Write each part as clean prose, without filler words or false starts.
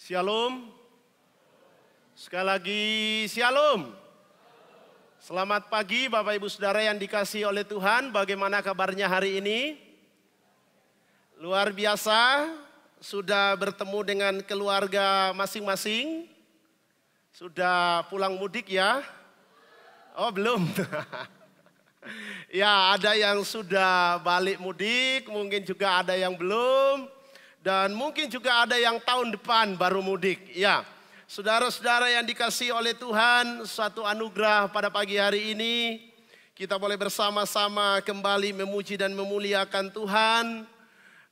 Shalom. Sekali lagi shalom. Selamat pagi Bapak Ibu Saudara yang dikasihi oleh Tuhan. Bagaimana kabarnya hari ini? Luar biasa, sudah bertemu dengan keluarga masing-masing. Sudah pulang mudik ya? Oh belum. Ya, ada yang sudah balik mudik, mungkin juga ada yang belum. Dan mungkin juga ada yang tahun depan baru mudik. Ya, saudara-saudara yang dikasihi oleh Tuhan, suatu anugerah pada pagi hari ini. Kita boleh bersama-sama kembali memuji dan memuliakan Tuhan.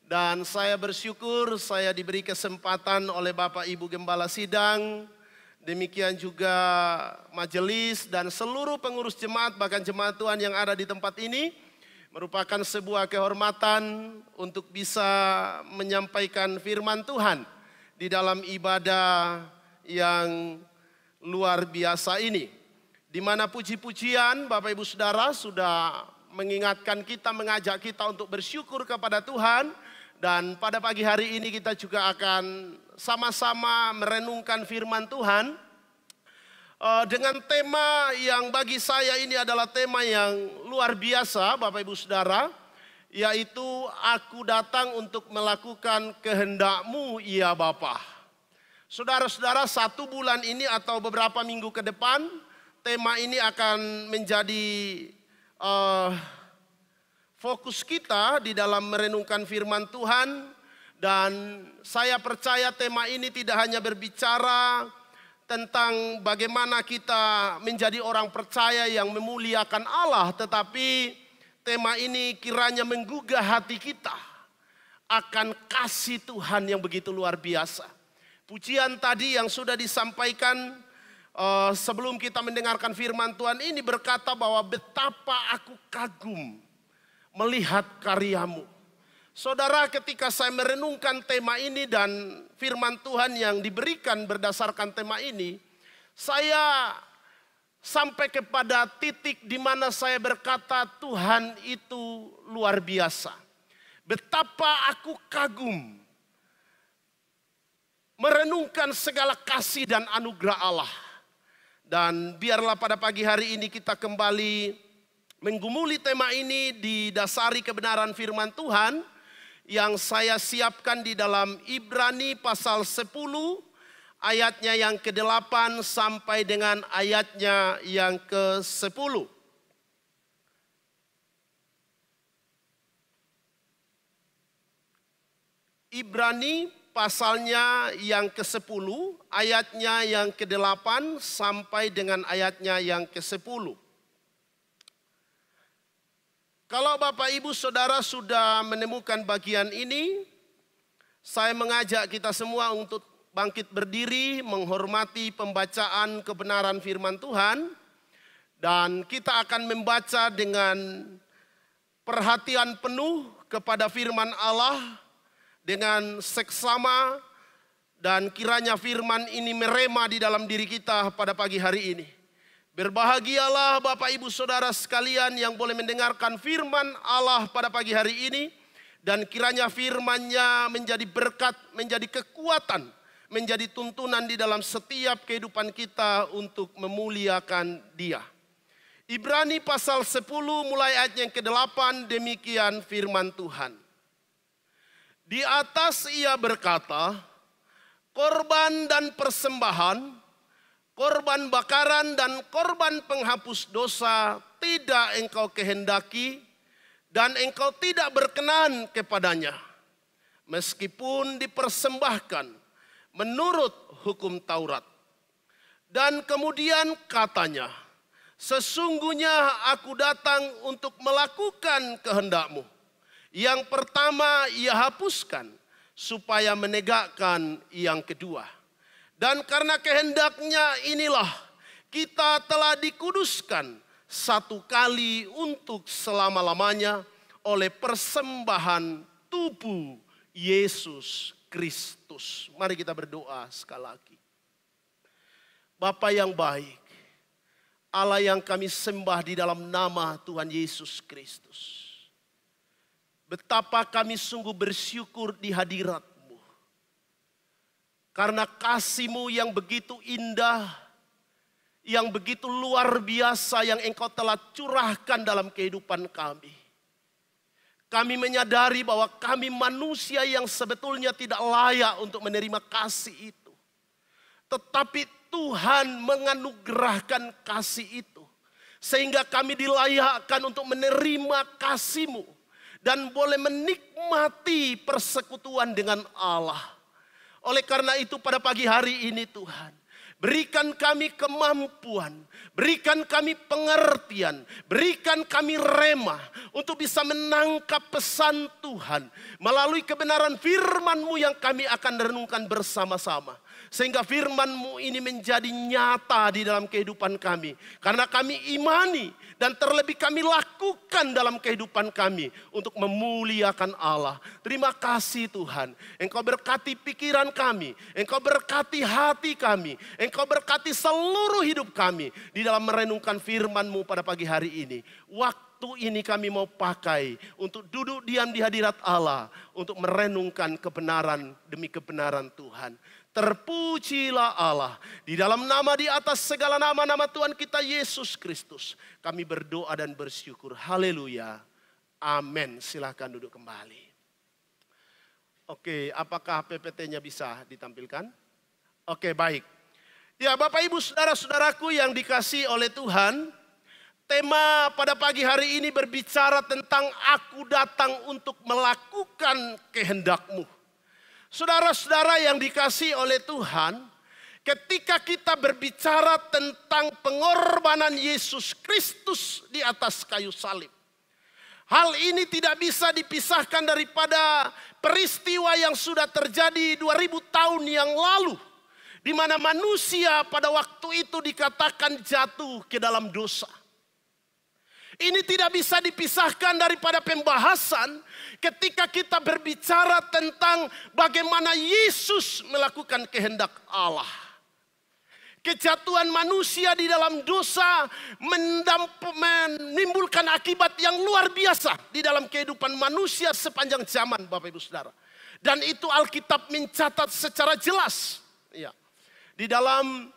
Dan saya bersyukur saya diberi kesempatan oleh Bapak Ibu Gembala Sidang. Demikian juga majelis dan seluruh pengurus jemaat, bahkan jemaat Tuhan yang ada di tempat ini. Merupakan sebuah kehormatan untuk bisa menyampaikan firman Tuhan di dalam ibadah yang luar biasa ini. Di mana puji-pujian Bapak Ibu Saudara sudah mengingatkan kita, mengajak kita untuk bersyukur kepada Tuhan. Dan pada pagi hari ini kita juga akan sama-sama merenungkan firman Tuhan. Dengan tema yang bagi saya ini adalah tema yang luar biasa Bapak Ibu Saudara. Yaitu aku datang untuk melakukan kehendak-Mu ya Bapa. Saudara-saudara, 1 bulan ini atau beberapa minggu ke depan tema ini akan menjadi fokus kita di dalam merenungkan firman Tuhan. Dan saya percaya tema ini tidak hanya berbicara tentang bagaimana kita menjadi orang percaya yang memuliakan Allah. Tetapi tema ini kiranya menggugah hati kita akan kasih Tuhan yang begitu luar biasa. Pujian tadi yang sudah disampaikan sebelum kita mendengarkan firman Tuhan ini berkata bahwa betapa aku kagum melihat karya-Mu. Saudara, ketika saya merenungkan tema ini dan firman Tuhan yang diberikan berdasarkan tema ini, saya sampai kepada titik di mana saya berkata Tuhan itu luar biasa. Betapa aku kagum merenungkan segala kasih dan anugerah Allah. Dan biarlah pada pagi hari ini kita kembali menggumuli tema ini didasari kebenaran firman Tuhan yang saya siapkan di dalam Ibrani pasal 10 ayatnya yang ke-8 sampai dengan ayatnya yang ke-10. Ibrani pasalnya yang ke-10 ayatnya yang ke-8 sampai dengan ayatnya yang ke-10. Kalau Bapak Ibu Saudara sudah menemukan bagian ini, saya mengajak kita semua untuk bangkit berdiri menghormati pembacaan kebenaran firman Tuhan. Dan kita akan membaca dengan perhatian penuh kepada firman Allah dengan seksama. Dan kiranya firman ini merema di dalam diri kita pada pagi hari ini. Berbahagialah Bapak Ibu Saudara sekalian yang boleh mendengarkan firman Allah pada pagi hari ini. Dan kiranya firman-Nya menjadi berkat, menjadi kekuatan, menjadi tuntunan di dalam setiap kehidupan kita untuk memuliakan Dia. Ibrani pasal 10 mulai ayat yang ke-8 demikian firman Tuhan. Di atas ia berkata, korban dan persembahan, korban bakaran dan korban penghapus dosa tidak engkau kehendaki dan engkau tidak berkenan kepadanya. Meskipun dipersembahkan menurut hukum Taurat. Dan kemudian katanya, sesungguhnya aku datang untuk melakukan kehendak-Mu. Yang pertama ia hapuskan supaya menegakkan yang kedua. Dan karena kehendaknya inilah kita telah dikuduskan satu kali untuk selama-lamanya oleh persembahan tubuh Yesus Kristus. Mari kita berdoa sekali lagi. Bapa yang baik, Allah yang kami sembah di dalam nama Tuhan Yesus Kristus. Betapa kami sungguh bersyukur di hadirat-Mu. Karena kasih-Mu yang begitu indah, yang begitu luar biasa yang Engkau telah curahkan dalam kehidupan kami. Kami menyadari bahwa kami manusia yang sebetulnya tidak layak untuk menerima kasih itu. Tetapi Tuhan menganugerahkan kasih itu. Sehingga kami dilayakkan untuk menerima kasih-Mu. Dan boleh menikmati persekutuan dengan Allah. Oleh karena itu pada pagi hari ini Tuhan, berikan kami kemampuan, berikan kami pengertian, berikan kami rema untuk bisa menangkap pesan Tuhan melalui kebenaran firman-Mu yang kami akan renungkan bersama-sama. Sehingga firman-Mu ini menjadi nyata di dalam kehidupan kami. Karena kami imani dan terlebih kami lakukan dalam kehidupan kami untuk memuliakan Allah. Terima kasih Tuhan. Engkau berkati pikiran kami. Engkau berkati hati kami. Engkau berkati seluruh hidup kami di dalam merenungkan firman-Mu pada pagi hari ini. Waktu ini kami mau pakai untuk duduk diam di hadirat Allah. Untuk merenungkan kebenaran demi kebenaran Tuhan. Terpujilah Allah. Di dalam nama di atas segala nama-nama Tuhan kita Yesus Kristus. Kami berdoa dan bersyukur. Haleluya. Amin. Silahkan duduk kembali. Oke, apakah PPT-nya bisa ditampilkan? Oke, baik. Ya, Bapak Ibu Saudara-saudaraku yang dikasihi oleh Tuhan. Tema pada pagi hari ini berbicara tentang aku datang untuk melakukan kehendak-Mu. Saudara-saudara yang dikasihi oleh Tuhan, ketika kita berbicara tentang pengorbanan Yesus Kristus di atas kayu salib, hal ini tidak bisa dipisahkan daripada peristiwa yang sudah terjadi 2000 tahun yang lalu, di mana manusia pada waktu itu dikatakan jatuh ke dalam dosa. Ini tidak bisa dipisahkan daripada pembahasan ketika kita berbicara tentang bagaimana Yesus melakukan kehendak Allah. Kejatuhan manusia di dalam dosa menimbulkan akibat yang luar biasa di dalam kehidupan manusia sepanjang zaman, Bapak Ibu Saudara. Dan itu Alkitab mencatat secara jelas. Ya. Di dalam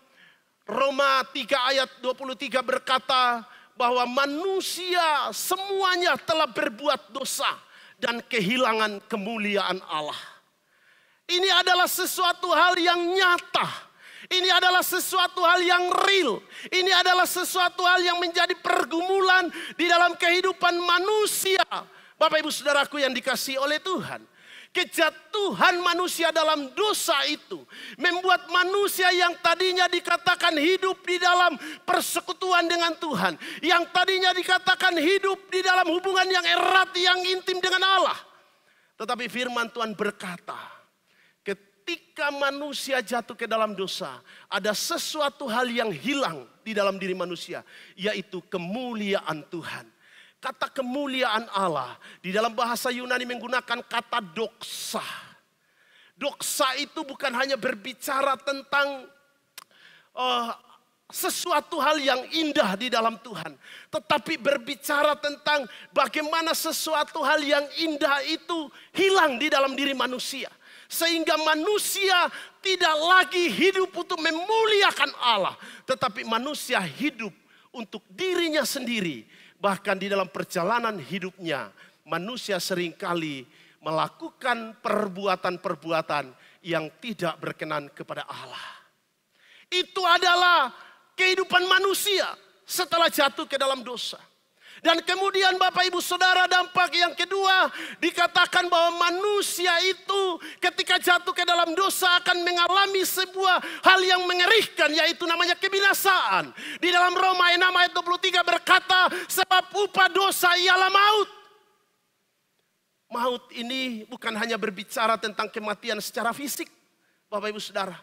Roma 3 ayat 23 berkata, bahwa manusia semuanya telah berbuat dosa dan kehilangan kemuliaan Allah. Ini adalah sesuatu hal yang nyata. Ini adalah sesuatu hal yang real. Ini adalah sesuatu hal yang menjadi pergumulan di dalam kehidupan manusia. Bapak Ibu Saudaraku yang dikasihi oleh Tuhan. Kejatuhan manusia dalam dosa itu membuat manusia yang tadinya dikatakan hidup di dalam persekutuan dengan Tuhan, yang tadinya dikatakan hidup di dalam hubungan yang erat, yang intim dengan Allah. Tetapi firman Tuhan berkata, ketika manusia jatuh ke dalam dosa, ada sesuatu hal yang hilang di dalam diri manusia, yaitu kemuliaan Tuhan. Kata kemuliaan Allah di dalam bahasa Yunani menggunakan kata doksa. Doksa itu bukan hanya berbicara tentang sesuatu hal yang indah di dalam Tuhan. Tetapi berbicara tentang bagaimana sesuatu hal yang indah itu hilang di dalam diri manusia. Sehingga manusia tidak lagi hidup untuk memuliakan Allah. Tetapi manusia hidup untuk dirinya sendiri. Bahkan di dalam perjalanan hidupnya, manusia seringkali melakukan perbuatan-perbuatan yang tidak berkenan kepada Allah. Itu adalah kehidupan manusia setelah jatuh ke dalam dosa. Dan kemudian Bapak Ibu Saudara, dampak yang kedua dikatakan bahwa manusia itu ketika jatuh ke dalam dosa akan mengalami sebuah hal yang mengerikan, yaitu namanya kebinasaan. Di dalam Roma 6 ayat 23 berkata, sebab upah dosa ialah maut. Maut ini bukan hanya berbicara tentang kematian secara fisik, Bapak Ibu Saudara.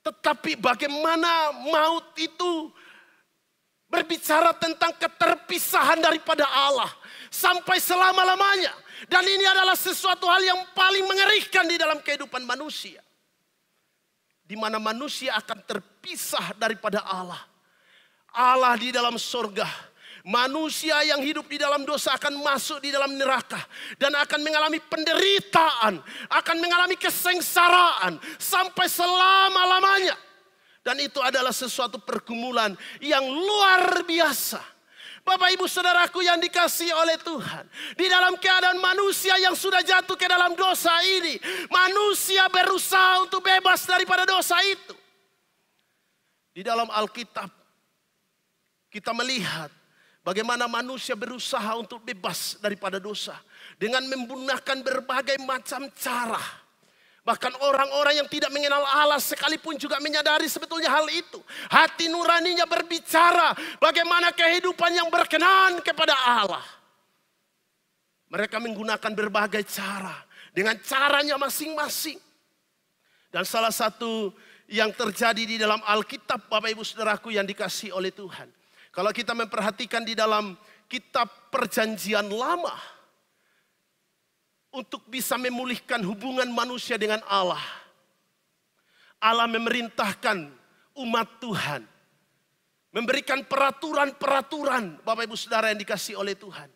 Tetapi bagaimana maut itu berbicara tentang keterpisahan daripada Allah sampai selama-lamanya. Dan ini adalah sesuatu hal yang paling mengerikan di dalam kehidupan manusia. Di mana manusia akan terpisah daripada Allah. Allah di dalam surga Manusia yang hidup di dalam dosa akan masuk di dalam neraka. Dan akan mengalami penderitaan. Akan mengalami kesengsaraan. Sampai selama-lamanya. Dan itu adalah sesuatu pergumulan yang luar biasa. Bapak ibu saudaraku yang dikasihi oleh Tuhan. Di dalam keadaan manusia yang sudah jatuh ke dalam dosa ini. Manusia berusaha untuk bebas daripada dosa itu. Di dalam Alkitab kita melihat bagaimana manusia berusaha untuk bebas daripada dosa. Dengan menggunakan berbagai macam cara. Bahkan orang-orang yang tidak mengenal Allah sekalipun juga menyadari sebetulnya hal itu. Hati nuraninya berbicara bagaimana kehidupan yang berkenan kepada Allah. Mereka menggunakan berbagai cara. Dengan caranya masing-masing. Dan salah satu yang terjadi di dalam Alkitab, Bapak Ibu Saudaraku yang dikasihi oleh Tuhan. Kalau kita memperhatikan di dalam kitab Perjanjian Lama, untuk bisa memulihkan hubungan manusia dengan Allah, Allah memerintahkan umat Tuhan, memberikan peraturan-peraturan, Bapak Ibu Saudara yang dikasihi oleh Tuhan.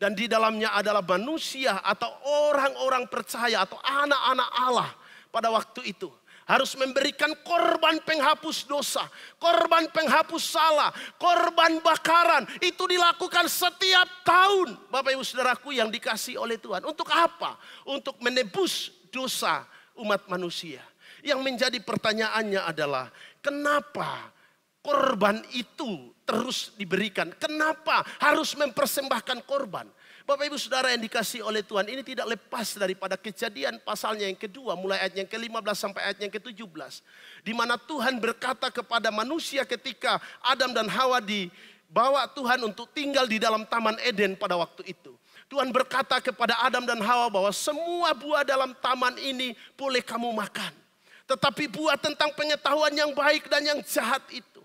Dan di dalamnya adalah manusia atau orang-orang percaya atau anak-anak Allah pada waktu itu harus memberikan korban penghapus dosa, korban penghapus salah, korban bakaran. Itu dilakukan setiap tahun, Bapak Ibu Saudaraku yang dikasihi oleh Tuhan. Untuk apa? Untuk menebus dosa umat manusia. Yang menjadi pertanyaannya adalah, kenapa korban itu terus diberikan? Kenapa harus mempersembahkan korban? Bapak Ibu Saudara yang dikasihi oleh Tuhan, ini tidak lepas daripada Kejadian pasalnya yang kedua, mulai ayat yang ke-15 sampai ayat yang ke-17. Di mana Tuhan berkata kepada manusia ketika Adam dan Hawa dibawa Tuhan untuk tinggal di dalam Taman Eden pada waktu itu. Tuhan berkata kepada Adam dan Hawa bahwa semua buah dalam taman ini boleh kamu makan. Tetapi buah tentang pengetahuan yang baik dan yang jahat itu,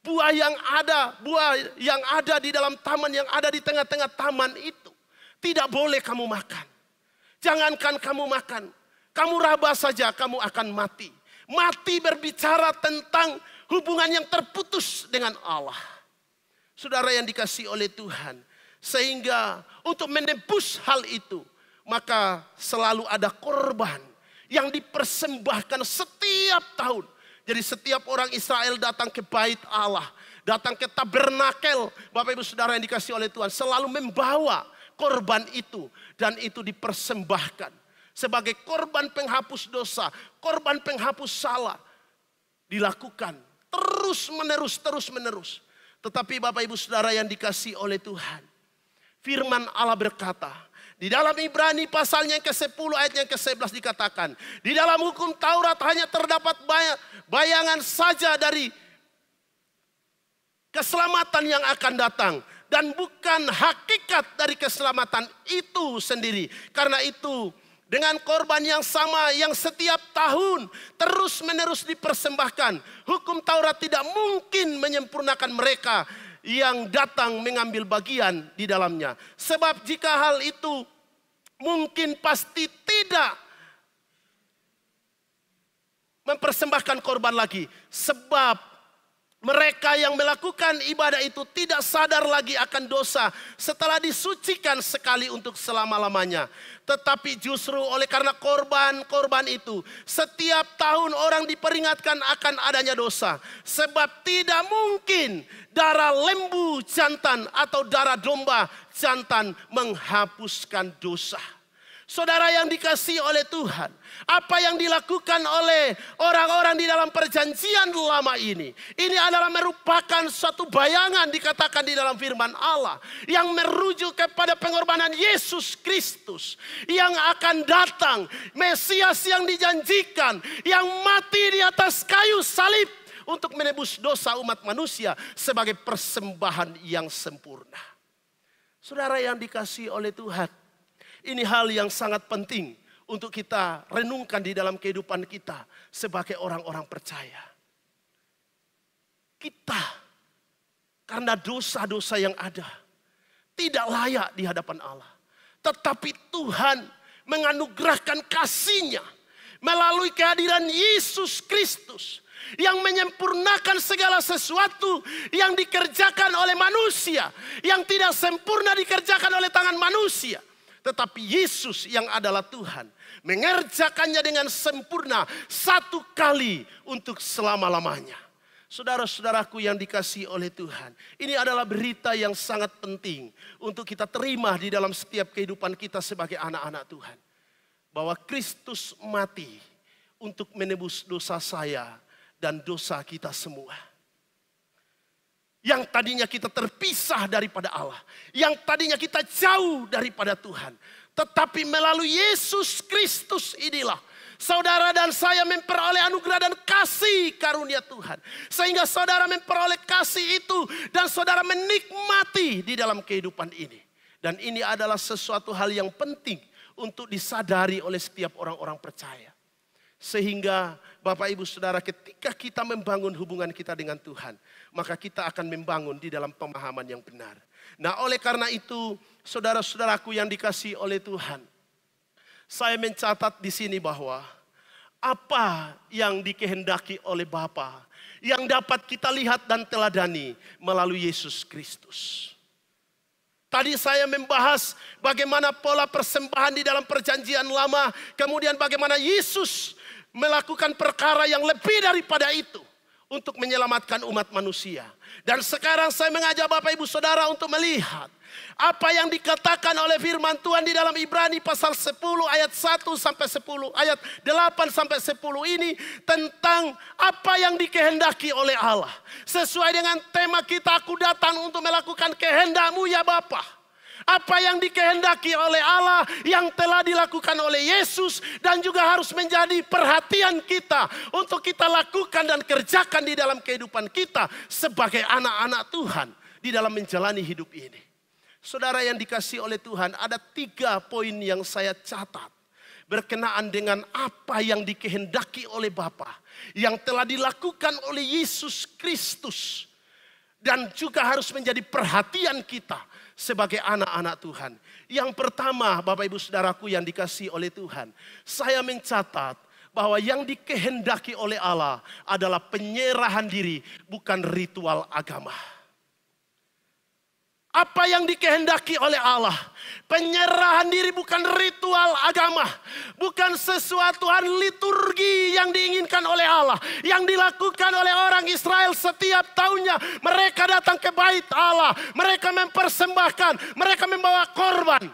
buah yang ada di dalam taman, yang ada di tengah-tengah taman itu, tidak boleh kamu makan. Jangankan kamu makan, kamu raba saja kamu akan mati. Mati berbicara tentang hubungan yang terputus dengan Allah. Saudara yang dikasihi oleh Tuhan. Sehingga untuk menebus hal itu, maka selalu ada korban yang dipersembahkan setiap tahun. Jadi setiap orang Israel datang ke bait Allah, datang ke tabernakel, Bapak Ibu Saudara yang dikasihi oleh Tuhan, selalu membawa korban itu, dan itu dipersembahkan sebagai korban penghapus dosa, korban penghapus salah, dilakukan terus menerus. Tetapi Bapak Ibu Saudara yang dikasihi oleh Tuhan, firman Allah berkata di dalam Ibrani pasalnya yang ke-10 ayat yang ke-11 dikatakan, di dalam hukum Taurat hanya terdapat bayangan saja dari keselamatan yang akan datang, dan bukan hakikat dari keselamatan itu sendiri. Karena itu dengan korban yang sama yang setiap tahun terus menerus dipersembahkan, hukum Taurat tidak mungkin menyempurnakan mereka yang datang mengambil bagian di dalamnya. Sebab jika hal itu mungkin, pasti tidak mempersembahkan korban lagi. Sebab mereka yang melakukan ibadah itu tidak sadar lagi akan dosa setelah disucikan sekali untuk selama-lamanya. Tetapi justru oleh karena korban-korban itu, setiap tahun orang diperingatkan akan adanya dosa. Sebab tidak mungkin darah lembu jantan atau darah domba jantan menghapuskan dosa. Saudara yang dikasihi oleh Tuhan, apa yang dilakukan oleh orang-orang di dalam perjanjian lama ini adalah merupakan suatu bayangan, dikatakan di dalam firman Allah, yang merujuk kepada pengorbanan Yesus Kristus yang akan datang, Mesias yang dijanjikan, yang mati di atas kayu salib untuk menebus dosa umat manusia sebagai persembahan yang sempurna. Saudara yang dikasihi oleh Tuhan, ini hal yang sangat penting untuk kita renungkan di dalam kehidupan kita sebagai orang-orang percaya. Kita, karena dosa-dosa yang ada, tidak layak di hadapan Allah. Tetapi Tuhan menganugerahkan kasih-Nya melalui kehadiran Yesus Kristus yang menyempurnakan segala sesuatu yang dikerjakan oleh manusia, yang tidak sempurna dikerjakan oleh tangan manusia. Tetapi Yesus yang adalah Tuhan mengerjakannya dengan sempurna satu kali untuk selama-lamanya. Saudara-saudaraku yang dikasihi oleh Tuhan, ini adalah berita yang sangat penting untuk kita terima di dalam setiap kehidupan kita sebagai anak-anak Tuhan. Bahwa Kristus mati untuk menebus dosa saya dan dosa kita semua. Yang tadinya kita terpisah daripada Allah, yang tadinya kita jauh daripada Tuhan, tetapi melalui Yesus Kristus inilah saudara dan saya memperoleh anugerah dan kasih karunia Tuhan. Sehingga saudara memperoleh kasih itu dan saudara menikmati di dalam kehidupan ini. Dan ini adalah sesuatu hal yang penting untuk disadari oleh setiap orang-orang percaya. Sehingga Bapak Ibu Saudara, ketika kita membangun hubungan kita dengan Tuhan, maka kita akan membangun di dalam pemahaman yang benar. Nah, oleh karena itu, saudara-saudaraku yang dikasihi oleh Tuhan, saya mencatat di sini bahwa apa yang dikehendaki oleh Bapa yang dapat kita lihat dan teladani melalui Yesus Kristus. Tadi saya membahas bagaimana pola persembahan di dalam perjanjian lama, kemudian bagaimana Yesus melakukan perkara yang lebih daripada itu untuk menyelamatkan umat manusia. Dan sekarang saya mengajak Bapak Ibu Saudara untuk melihat apa yang dikatakan oleh firman Tuhan di dalam Ibrani pasal 10 ayat 1 sampai 10, ayat 8 sampai 10 ini tentang apa yang dikehendaki oleh Allah. Sesuai dengan tema kita, aku datang untuk melakukan kehendak-Mu ya Bapa. Apa yang dikehendaki oleh Allah yang telah dilakukan oleh Yesus dan juga harus menjadi perhatian kita untuk kita lakukan dan kerjakan di dalam kehidupan kita sebagai anak-anak Tuhan di dalam menjalani hidup ini. Saudara yang dikasihi oleh Tuhan, ada 3 poin yang saya catat berkenaan dengan apa yang dikehendaki oleh Bapa yang telah dilakukan oleh Yesus Kristus dan juga harus menjadi perhatian kita sebagai anak-anak Tuhan. Yang pertama, Bapak Ibu Saudaraku yang dikasihi oleh Tuhan, saya mencatat bahwa yang dikehendaki oleh Allah adalah penyerahan diri, bukan ritual agama. Apa yang dikehendaki oleh Allah? Penyerahan diri, bukan ritual agama. Bukan sesuatu hal liturgi yang diinginkan oleh Allah. Yang dilakukan oleh orang Israel setiap tahunnya. Mereka datang ke bait Allah. Mereka mempersembahkan. Mereka membawa korban.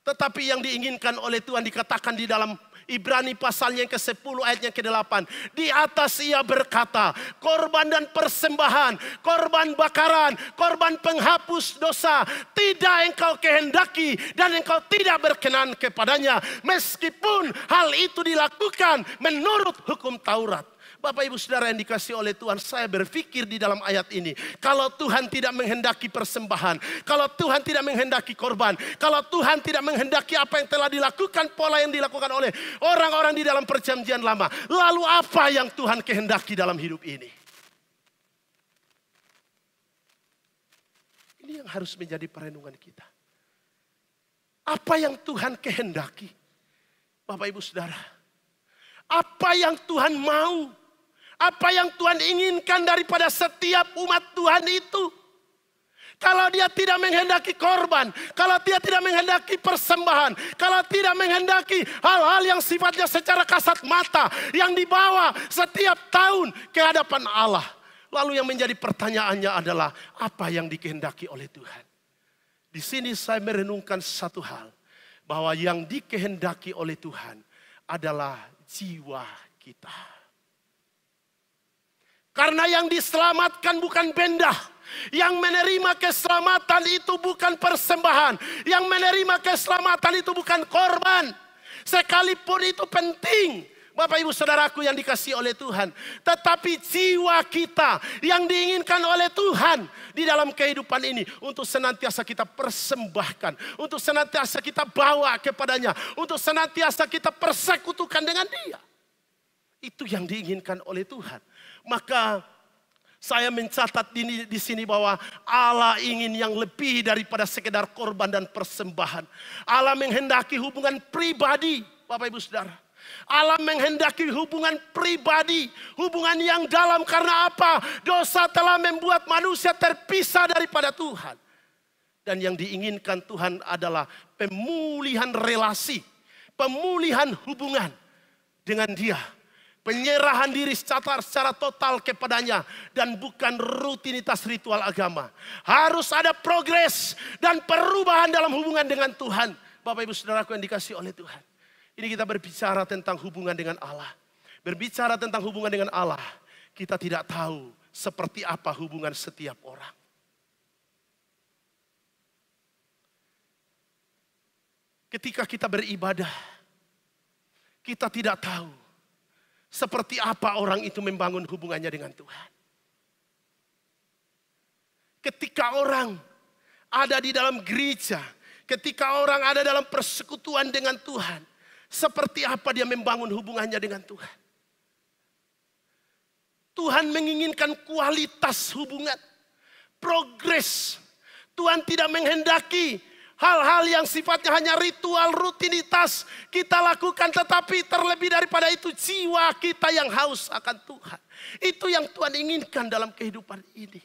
Tetapi yang diinginkan oleh Tuhan dikatakan di dalam Ibrani pasalnya yang ke-10 ayatnya ke-8. Di atas ia berkata, korban dan persembahan, korban bakaran, korban penghapus dosa, tidak engkau kehendaki dan engkau tidak berkenan kepadanya. Meskipun hal itu dilakukan menurut hukum Taurat. Bapak Ibu Saudara yang dikasihi oleh Tuhan, saya berpikir di dalam ayat ini, kalau Tuhan tidak menghendaki persembahan, kalau Tuhan tidak menghendaki korban, kalau Tuhan tidak menghendaki apa yang telah dilakukan, pola yang dilakukan oleh orang-orang di dalam perjanjian lama, lalu apa yang Tuhan kehendaki dalam hidup ini? Ini yang harus menjadi perenungan kita. Apa yang Tuhan kehendaki? Bapak Ibu Saudara, apa yang Tuhan mau? Apa yang Tuhan inginkan daripada setiap umat Tuhan itu? Kalau dia tidak menghendaki korban, kalau dia tidak menghendaki persembahan, kalau tidak menghendaki hal-hal yang sifatnya secara kasat mata, yang dibawa setiap tahun ke hadapan Allah. Lalu yang menjadi pertanyaannya adalah, apa yang dikehendaki oleh Tuhan? Di sini saya merenungkan satu hal, bahwa yang dikehendaki oleh Tuhan adalah jiwa kita. Karena yang diselamatkan bukan benda. Yang menerima keselamatan itu bukan persembahan. Yang menerima keselamatan itu bukan korban. Sekalipun itu penting, Bapak Ibu Saudaraku yang dikasihi oleh Tuhan. Tetapi jiwa kita yang diinginkan oleh Tuhan di dalam kehidupan ini, untuk senantiasa kita persembahkan. Untuk senantiasa kita bawa kepadanya. Untuk senantiasa kita persekutukan dengan Dia. Itu yang diinginkan oleh Tuhan. Maka saya mencatat di sini bahwa Allah ingin yang lebih daripada sekedar korban dan persembahan. Allah menghendaki hubungan pribadi, Bapak Ibu Saudara. Allah menghendaki hubungan pribadi, hubungan yang dalam. Karena apa? Dosa telah membuat manusia terpisah daripada Tuhan. Dan yang diinginkan Tuhan adalah pemulihan relasi, pemulihan hubungan dengan Dia. Penyerahan diri secara total kepadanya dan bukan rutinitas ritual agama. Harus ada progres dan perubahan dalam hubungan dengan Tuhan. Bapak Ibu Saudaraku yang dikasihi oleh Tuhan. Ini kita berbicara tentang hubungan dengan Allah. Berbicara tentang hubungan dengan Allah, kita tidak tahu seperti apa hubungan setiap orang. Ketika kita beribadah, kita tidak tahu seperti apa orang itu membangun hubungannya dengan Tuhan. Ketika orang ada di dalam gereja, ketika orang ada dalam persekutuan dengan Tuhan, seperti apa dia membangun hubungannya dengan Tuhan. Tuhan menginginkan kualitas hubungan, progres. Tuhan tidak menghendaki hal-hal yang sifatnya hanya ritual, rutinitas kita lakukan. Tetapi terlebih daripada itu jiwa kita yang haus akan Tuhan. Itu yang Tuhan inginkan dalam kehidupan ini.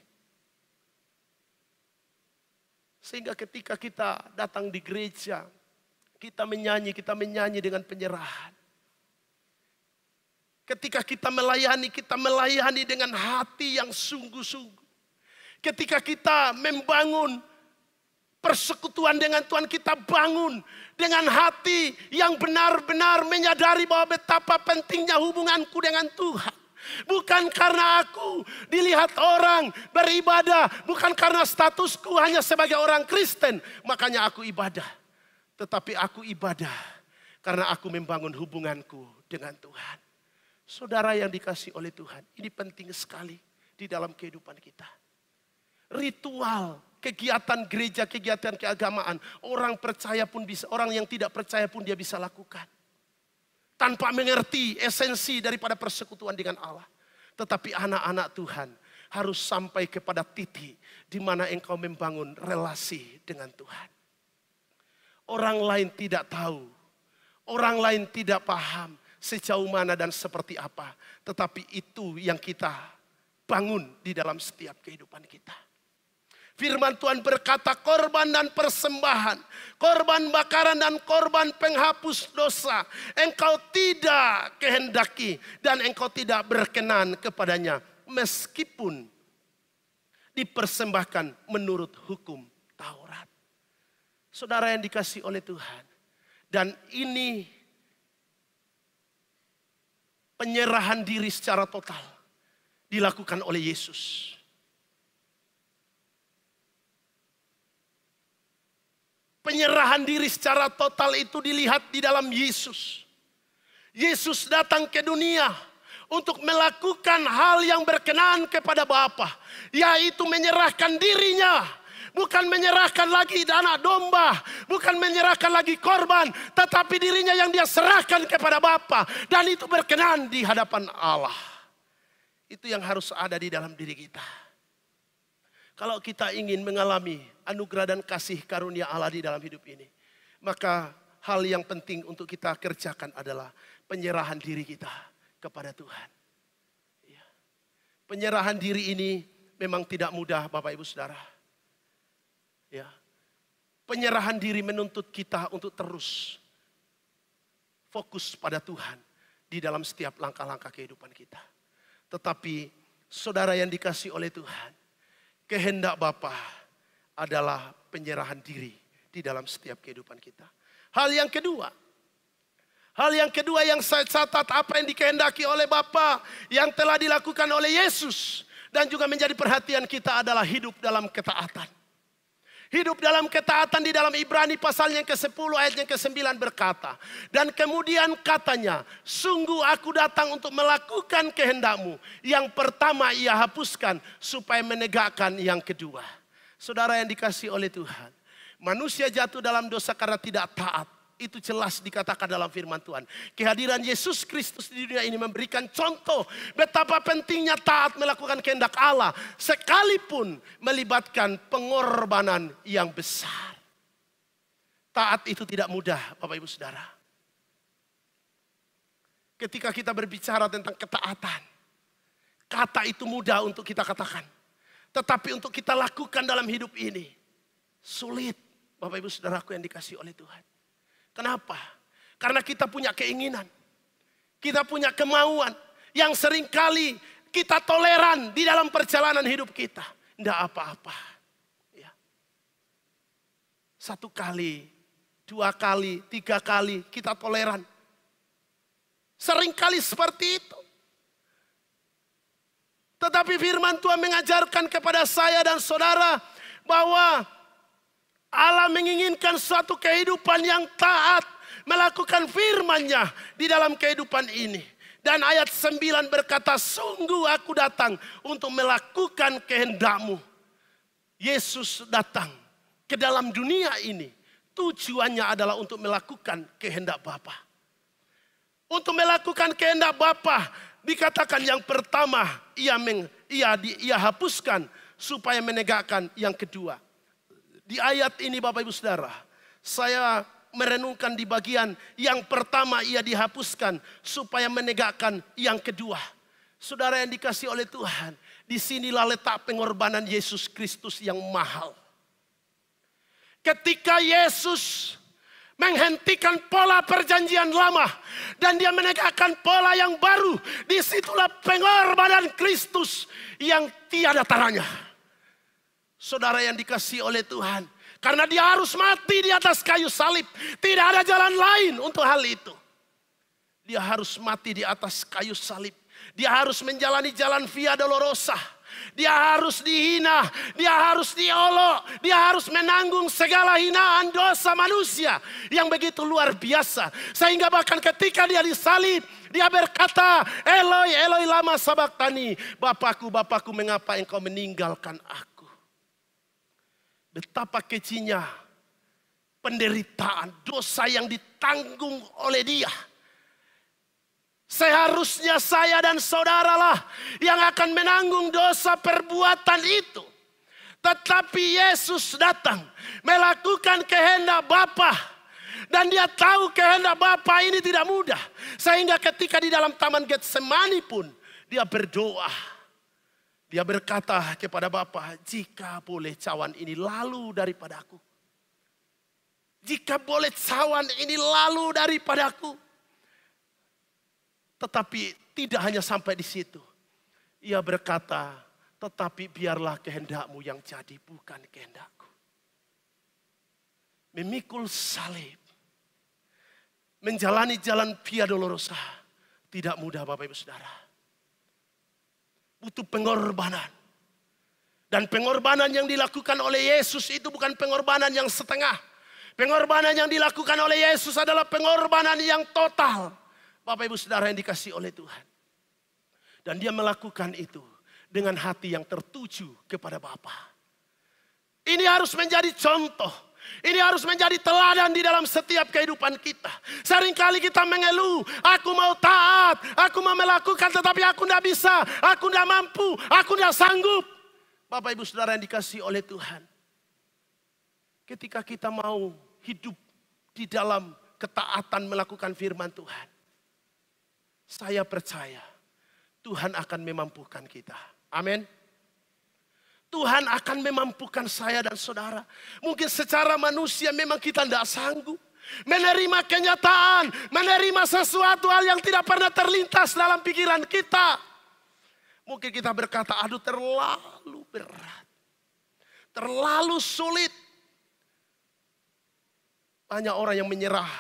Sehingga ketika kita datang di gereja, kita menyanyi dengan penyerahan. Ketika kita melayani dengan hati yang sungguh-sungguh. Ketika kita membangun persekutuan dengan Tuhan, kita bangun dengan hati yang benar-benar menyadari bahwa betapa pentingnya hubunganku dengan Tuhan. Bukan karena aku dilihat orang beribadah, bukan karena statusku hanya sebagai orang Kristen, makanya aku ibadah. Tetapi aku ibadah karena aku membangun hubunganku dengan Tuhan. Saudara yang dikasihi oleh Tuhan, ini penting sekali di dalam kehidupan kita. Ritual, kegiatan gereja, kegiatan keagamaan, orang percaya pun bisa, orang yang tidak percaya pun dia bisa lakukan. Tanpa mengerti esensi daripada persekutuan dengan Allah. Tetapi anak-anak Tuhan harus sampai kepada titik di mana engkau membangun relasi dengan Tuhan. Orang lain tidak tahu, orang lain tidak paham sejauh mana dan seperti apa. Tetapi itu yang kita bangun di dalam setiap kehidupan kita. Firman Tuhan berkata korban dan persembahan, korban bakaran dan korban penghapus dosa, engkau tidak kehendaki dan engkau tidak berkenan kepadanya. Meskipun dipersembahkan menurut hukum Taurat. Saudara yang dikasihi oleh Tuhan. Dan ini penyerahan diri secara total dilakukan oleh Yesus. Penyerahan diri secara total itu dilihat di dalam Yesus. Yesus datang ke dunia untuk melakukan hal yang berkenan kepada Bapa, yaitu menyerahkan dirinya. Bukan menyerahkan lagi anak domba, bukan menyerahkan lagi korban, tetapi dirinya yang dia serahkan kepada Bapa, dan itu berkenan di hadapan Allah. Itu yang harus ada di dalam diri kita. Kalau kita ingin mengalami anugerah dan kasih karunia Allah di dalam hidup ini, maka hal yang penting untuk kita kerjakan adalah penyerahan diri kita kepada Tuhan. Penyerahan diri ini memang tidak mudah, Bapak Ibu Saudara. Ya. Penyerahan diri menuntut kita untuk terus fokus pada Tuhan di dalam setiap langkah-langkah kehidupan kita. Tetapi saudara yang dikasihi oleh Tuhan, kehendak Bapa adalah penyerahan diri di dalam setiap kehidupan kita. Hal yang kedua yang saya catat, apa yang dikehendaki oleh Bapa yang telah dilakukan oleh Yesus dan juga menjadi perhatian kita adalah hidup dalam ketaatan. Hidup dalam ketaatan di dalam Ibrani pasal yang ke-10 ayat yang ke-9 berkata. Dan kemudian katanya, sungguh aku datang untuk melakukan kehendakmu. Yang pertama ia hapuskan supaya menegakkan yang kedua. Saudara yang dikasihi oleh Tuhan. Manusia jatuh dalam dosa karena tidak taat. Itu jelas dikatakan dalam firman Tuhan. Kehadiran Yesus Kristus di dunia ini memberikan contoh betapa pentingnya taat melakukan kehendak Allah. Sekalipun melibatkan pengorbanan yang besar. Taat itu tidak mudah, Bapak Ibu Saudara. ketika kita berbicara tentang ketaatan, kata itu mudah untuk kita katakan. Tetapi untuk kita lakukan dalam hidup ini, sulit. Bapak Ibu Saudaraku yang dikasihi oleh Tuhan. Kenapa? Karena kita punya keinginan. Kita punya kemauan. Yang seringkali kita toleran di dalam perjalanan hidup kita. Tidak apa-apa. Ya. 1 kali, 2 kali, 3 kali kita toleran. Seringkali seperti itu. Tetapi firman Tuhan mengajarkan kepada saya dan saudara bahwa Allah menginginkan suatu kehidupan yang taat, melakukan firman-Nya di dalam kehidupan ini. Dan ayat 9 berkata, sungguh aku datang untuk melakukan kehendak-Mu. Yesus datang ke dalam dunia ini, tujuannya adalah untuk melakukan kehendak Bapa. Untuk melakukan kehendak Bapa, dikatakan yang pertama, ia hapuskan supaya menegakkan yang kedua. Di ayat ini Bapak Ibu Saudara, saya merenungkan di bagian yang pertama ia dihapuskan supaya menegakkan yang kedua. Saudara yang dikasihi oleh Tuhan, disinilah letak pengorbanan Yesus Kristus yang mahal. Ketika Yesus menghentikan pola perjanjian lama dan dia menegakkan pola yang baru, disitulah pengorbanan Kristus yang tiada taranya. Saudara yang dikasihi oleh Tuhan, karena dia harus mati di atas kayu salib, tidak ada jalan lain untuk hal itu. Dia harus mati di atas kayu salib. Dia harus menjalani jalan via dolorosa. Dia harus dihina, dia harus diolok, dia harus menanggung segala hinaan dosa manusia yang begitu luar biasa. Sehingga bahkan ketika dia disalib, dia berkata, Eloi, Eloi lama sabachthani. Bapakku, Bapakku, mengapa engkau meninggalkan aku? Betapa kejinya penderitaan, dosa yang ditanggung oleh dia. Seharusnya saya dan saudaralah yang akan menanggung dosa perbuatan itu. Tetapi Yesus datang melakukan kehendak Bapa. Dan dia tahu kehendak Bapa ini tidak mudah. Sehingga ketika di dalam taman Getsemani pun dia berdoa. Dia berkata kepada Bapa, jika boleh cawan ini lalu daripadaku. Jika boleh cawan ini lalu daripadaku. Tetapi tidak hanya sampai di situ. Ia berkata, tetapi biarlah kehendak-Mu yang jadi, bukan kehendak-Ku. Memikul salib. Menjalani jalan via dolorosa. Tidak mudah Bapak Ibu Saudara. Butuh pengorbanan. Dan pengorbanan yang dilakukan oleh Yesus itu bukan pengorbanan yang setengah. Pengorbanan yang dilakukan oleh Yesus adalah pengorbanan yang total. Bapak Ibu Saudara yang dikasihi oleh Tuhan. Dan dia melakukan itu dengan hati yang tertuju kepada Bapa. Ini harus menjadi contoh. Ini harus menjadi teladan di dalam setiap kehidupan kita. Seringkali kita mengeluh, aku mau taat, aku mau melakukan tetapi aku tidak bisa, aku tidak mampu, aku tidak sanggup. Bapak Ibu Saudara yang dikasihi oleh Tuhan. Ketika kita mau hidup di dalam ketaatan melakukan firman Tuhan. Saya percaya Tuhan akan memampukan kita. Amin. Tuhan akan memampukan saya dan saudara. Mungkin secara manusia memang kita tidak sanggup. Menerima kenyataan. Menerima sesuatu hal yang tidak pernah terlintas dalam pikiran kita. Mungkin kita berkata, aduh terlalu berat. Terlalu sulit. Banyak orang yang menyerah.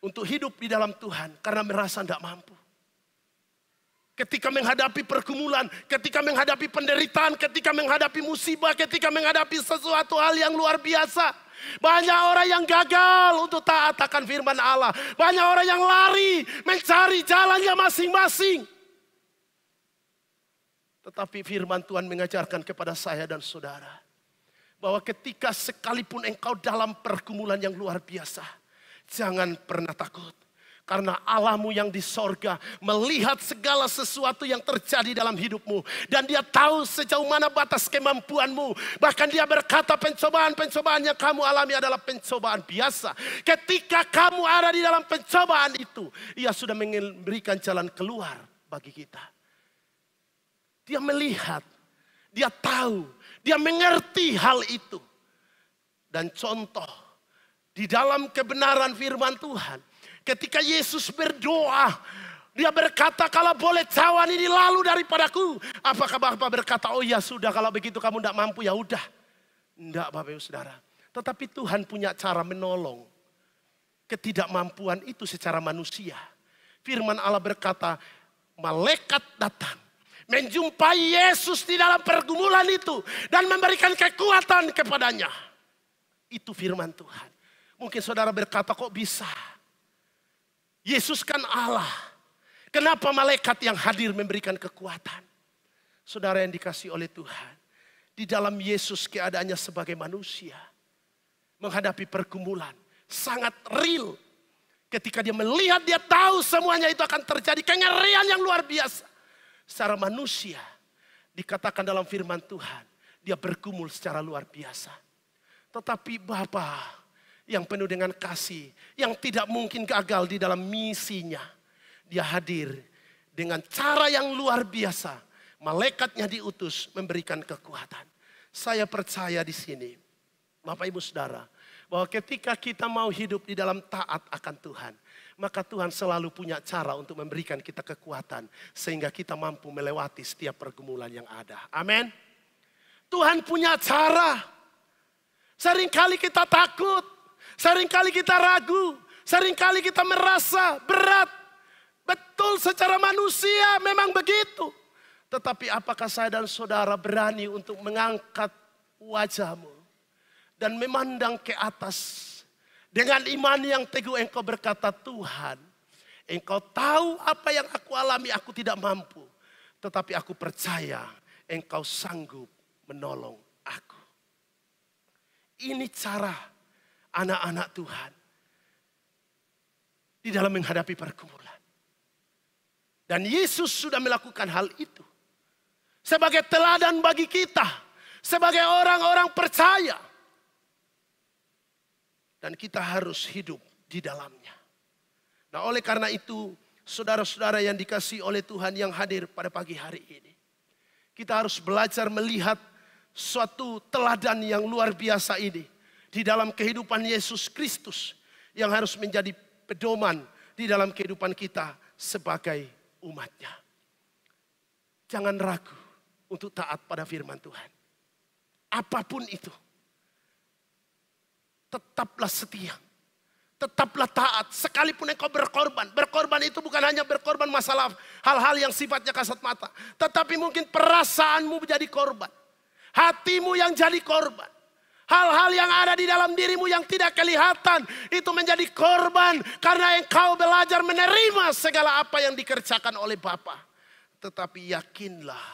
Untuk hidup di dalam Tuhan. Karena merasa tidak mampu. Ketika menghadapi pergumulan, ketika menghadapi penderitaan, ketika menghadapi musibah, ketika menghadapi sesuatu hal yang luar biasa. Banyak orang yang gagal untuk taat akan firman Allah. Banyak orang yang lari mencari jalannya masing-masing. Tetapi firman Tuhan mengajarkan kepada saya dan saudara. Bahwa ketika sekalipun engkau dalam pergumulan yang luar biasa. Jangan pernah takut. Karena Allahmu yang di sorga melihat segala sesuatu yang terjadi dalam hidupmu. Dan dia tahu sejauh mana batas kemampuanmu. Bahkan dia berkata pencobaan-pencobaan yang kamu alami adalah pencobaan biasa. Ketika kamu ada di dalam pencobaan itu, ia sudah memberikan jalan keluar bagi kita. Dia melihat, dia tahu, dia mengerti hal itu. Dan contoh, di dalam kebenaran firman Tuhan, ketika Yesus berdoa, dia berkata, kalau boleh cawan ini lalu daripadaku. Apakah Bapak berkata, oh ya sudah, kalau begitu kamu tidak mampu, ya udah. Tidak Bapak Ibu Saudara. Tetapi Tuhan punya cara menolong ketidakmampuan itu secara manusia. Firman Allah berkata, malaikat datang menjumpai Yesus di dalam pergumulan itu dan memberikan kekuatan kepadanya. Itu firman Tuhan. Mungkin saudara berkata, kok bisa? Yesus kan Allah. Kenapa malaikat yang hadir memberikan kekuatan? Saudara yang dikasihi oleh Tuhan. Di dalam Yesus keadaannya sebagai manusia. Menghadapi pergumulan. Sangat real. Ketika dia melihat, dia tahu semuanya itu akan terjadi. Kengerian yang luar biasa. Secara manusia. Dikatakan dalam firman Tuhan. Dia bergumul secara luar biasa. Tetapi Bapa yang penuh dengan kasih, yang tidak mungkin gagal di dalam misinya. Dia hadir dengan cara yang luar biasa. Malaikatnya diutus memberikan kekuatan. Saya percaya di sini, Bapak Ibu Saudara, bahwa ketika kita mau hidup di dalam taat akan Tuhan, maka Tuhan selalu punya cara untuk memberikan kita kekuatan, sehingga kita mampu melewati setiap pergumulan yang ada. Amin. Tuhan punya cara. Seringkali kita takut. Seringkali kita ragu, seringkali kita merasa berat. Betul, secara manusia memang begitu. Tetapi apakah saya dan saudara berani untuk mengangkat wajahmu dan memandang ke atas. Dengan iman yang teguh engkau berkata, Tuhan, engkau tahu apa yang aku alami, aku tidak mampu. Tetapi aku percaya engkau sanggup menolong aku. Ini cara anak-anak Tuhan di dalam menghadapi pergumulan. Dan Yesus sudah melakukan hal itu. Sebagai teladan bagi kita. Sebagai orang-orang percaya. Dan kita harus hidup di dalamnya. Nah, oleh karena itu, saudara-saudara yang dikasihi oleh Tuhan yang hadir pada pagi hari ini. Kita harus belajar melihat suatu teladan yang luar biasa ini. Di dalam kehidupan Yesus Kristus yang harus menjadi pedoman di dalam kehidupan kita sebagai umatnya. Jangan ragu untuk taat pada firman Tuhan. Apapun itu. Tetaplah setia. Tetaplah taat sekalipun engkau berkorban. Berkorban itu bukan hanya berkorban masalah hal-hal yang sifatnya kasat mata. Tetapi mungkin perasaanmu menjadi korban. Hatimu yang jadi korban. Hal-hal yang ada di dalam dirimu yang tidak kelihatan. Itu menjadi korban. Karena engkau belajar menerima segala apa yang dikerjakan oleh Bapa. Tetapi yakinlah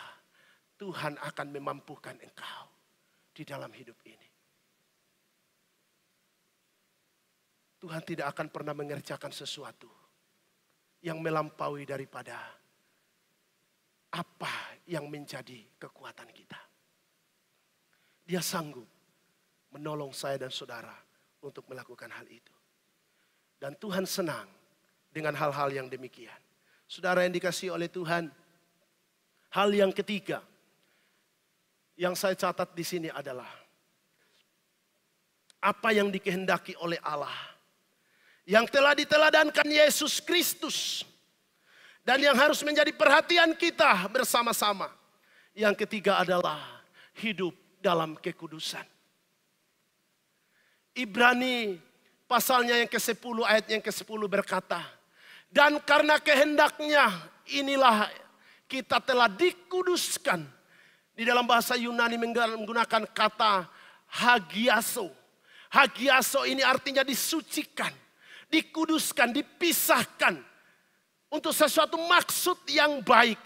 Tuhan akan memampukan engkau di dalam hidup ini. Tuhan tidak akan pernah mengerjakan sesuatu yang melampaui daripada apa yang menjadi kekuatan kita. Dia sanggup menolong saya dan saudara untuk melakukan hal itu. Dan Tuhan senang dengan hal-hal yang demikian. Saudara yang dikasihi oleh Tuhan, hal yang ketiga yang saya catat di sini adalah apa yang dikehendaki oleh Allah. Yang telah diteladankan Yesus Kristus. Dan yang harus menjadi perhatian kita bersama-sama. Yang ketiga adalah hidup dalam kekudusan. Ibrani pasalnya yang ke-10 ayat yang ke-10 berkata, dan karena kehendaknya inilah kita telah dikuduskan. Di dalam bahasa Yunani menggunakan kata hagiaso. Hagiaso ini artinya disucikan, dikuduskan, dipisahkan. Untuk sesuatu maksud yang baik.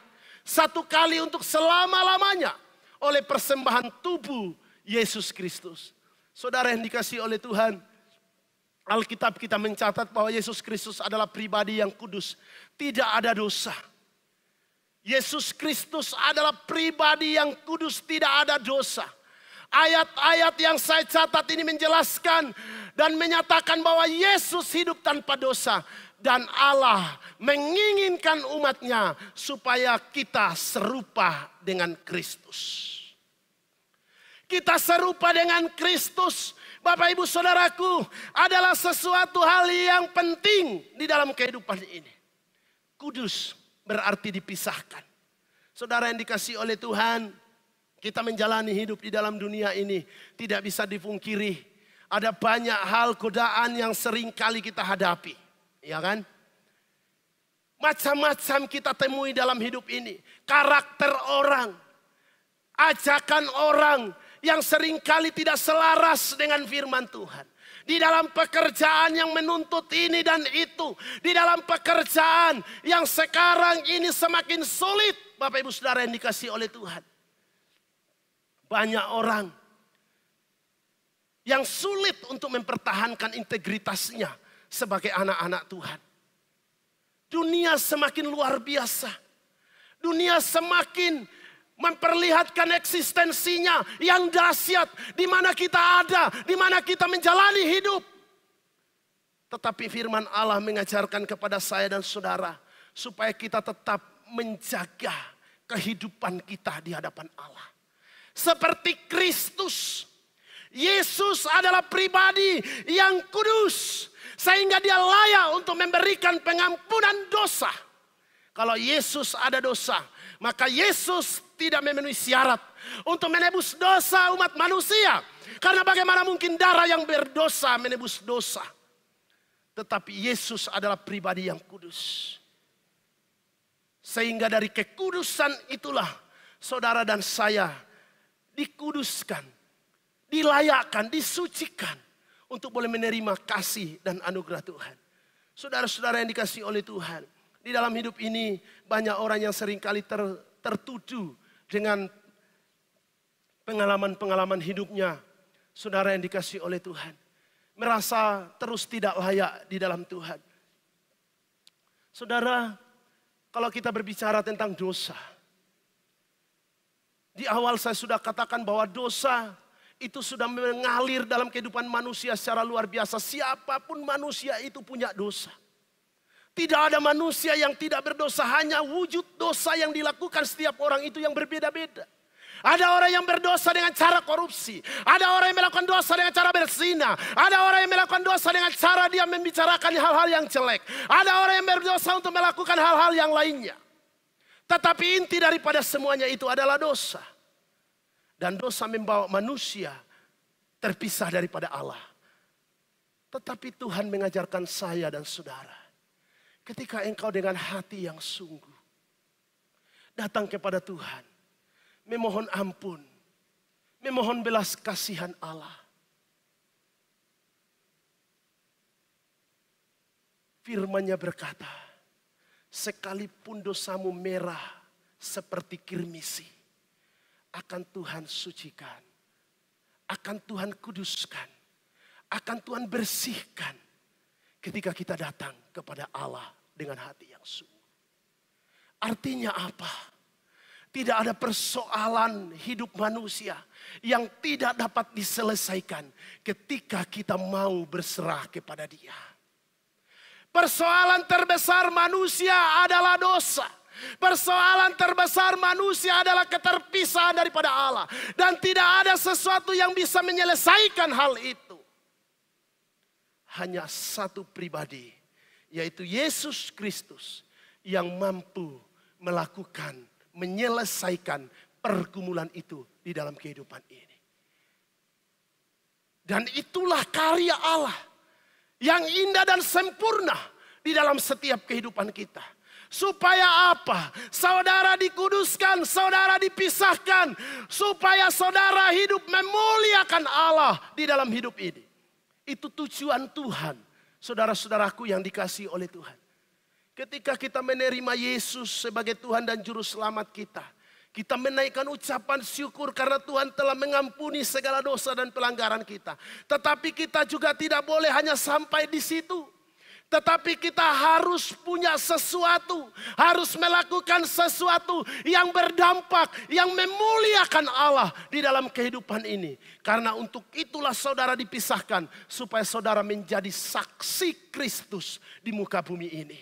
Satu kali untuk selama-lamanya. Oleh persembahan tubuh Yesus Kristus. Saudara yang dikasihi oleh Tuhan, Alkitab kita mencatat bahwa Yesus Kristus adalah pribadi yang kudus, tidak ada dosa. Yesus Kristus adalah pribadi yang kudus, tidak ada dosa. Ayat-ayat yang saya catat ini menjelaskan dan menyatakan bahwa Yesus hidup tanpa dosa. Dan Allah menginginkan umatnya supaya kita serupa dengan Kristus. Kita serupa dengan Kristus, Bapak Ibu Saudaraku, adalah sesuatu hal yang penting di dalam kehidupan ini. Kudus berarti dipisahkan. Saudara yang dikasihi oleh Tuhan, kita menjalani hidup di dalam dunia ini tidak bisa dipungkiri. Ada banyak hal godaan yang sering kali kita hadapi. Ya kan? Macam-macam kita temui dalam hidup ini. Karakter orang, ajakan orang yang seringkali tidak selaras dengan firman Tuhan. Di dalam pekerjaan yang menuntut ini dan itu. Di dalam pekerjaan yang sekarang ini semakin sulit. Bapak Ibu Saudara yang dikasihi oleh Tuhan. Banyak orang yang sulit untuk mempertahankan integritasnya sebagai anak-anak Tuhan. Dunia semakin luar biasa. Dunia semakin memperlihatkan eksistensinya yang dahsyat. Di mana kita ada, di mana kita menjalani hidup. Tetapi firman Allah mengajarkan kepada saya dan saudara, supaya kita tetap menjaga kehidupan kita di hadapan Allah. Seperti Kristus. Yesus adalah pribadi yang kudus. Sehingga dia layak untuk memberikan pengampunan dosa. Kalau Yesus ada dosa, maka Yesus tidak memenuhi syarat untuk menebus dosa umat manusia. Karena bagaimana mungkin darah yang berdosa menebus dosa. Tetapi Yesus adalah pribadi yang kudus. Sehingga dari kekudusan itulah saudara dan saya dikuduskan, dilayakkan, disucikan untuk boleh menerima kasih dan anugerah Tuhan. Saudara-saudara yang dikasihi oleh Tuhan, di dalam hidup ini banyak orang yang seringkali tertuju dengan pengalaman-pengalaman hidupnya. Saudara yang dikasihi oleh Tuhan, merasa terus tidak layak di dalam Tuhan. Saudara, kalau kita berbicara tentang dosa, di awal saya sudah katakan bahwa dosa itu sudah mengalir dalam kehidupan manusia secara luar biasa. Siapapun manusia itu punya dosa. Tidak ada manusia yang tidak berdosa. Hanya wujud dosa yang dilakukan setiap orang itu yang berbeda-beda. Ada orang yang berdosa dengan cara korupsi. Ada orang yang melakukan dosa dengan cara berzina. Ada orang yang melakukan dosa dengan cara dia membicarakan hal-hal yang jelek. Ada orang yang berdosa untuk melakukan hal-hal yang lainnya. Tetapi inti daripada semuanya itu adalah dosa. Dan dosa membawa manusia terpisah daripada Allah. Tetapi Tuhan mengajarkan saya dan saudara. Ketika engkau dengan hati yang sungguh datang kepada Tuhan, memohon ampun, memohon belas kasihan Allah. Firman-Nya berkata, sekalipun dosamu merah seperti kirmisi, akan Tuhan sucikan, akan Tuhan kuduskan, akan Tuhan bersihkan ketika kita datang kepada Allah dengan hati yang sungguh. Artinya apa? Tidak ada persoalan hidup manusia yang tidak dapat diselesaikan ketika kita mau berserah kepada Dia. Persoalan terbesar manusia adalah dosa. Persoalan terbesar manusia adalah keterpisahan daripada Allah. Dan tidak ada sesuatu yang bisa menyelesaikan hal itu. Hanya satu pribadi, yaitu Yesus Kristus, yang mampu melakukan, menyelesaikan pergumulan itu di dalam kehidupan ini. Dan itulah karya Allah yang indah dan sempurna di dalam setiap kehidupan kita. Supaya apa? Saudara dikuduskan, saudara dipisahkan. Supaya saudara hidup memuliakan Allah di dalam hidup ini. Itu tujuan Tuhan, saudara-saudaraku yang dikasihi oleh Tuhan. Ketika kita menerima Yesus sebagai Tuhan dan Juru Selamat kita, Kita menaikkan ucapan syukur karena Tuhan telah mengampuni segala dosa dan pelanggaran kita. Tetapi kita juga tidak boleh hanya sampai di situ. Tetapi kita harus punya sesuatu. Harus melakukan sesuatu yang berdampak. Yang memuliakan Allah di dalam kehidupan ini. Karena untuk itulah saudara dipisahkan. Supaya saudara menjadi saksi Kristus di muka bumi ini.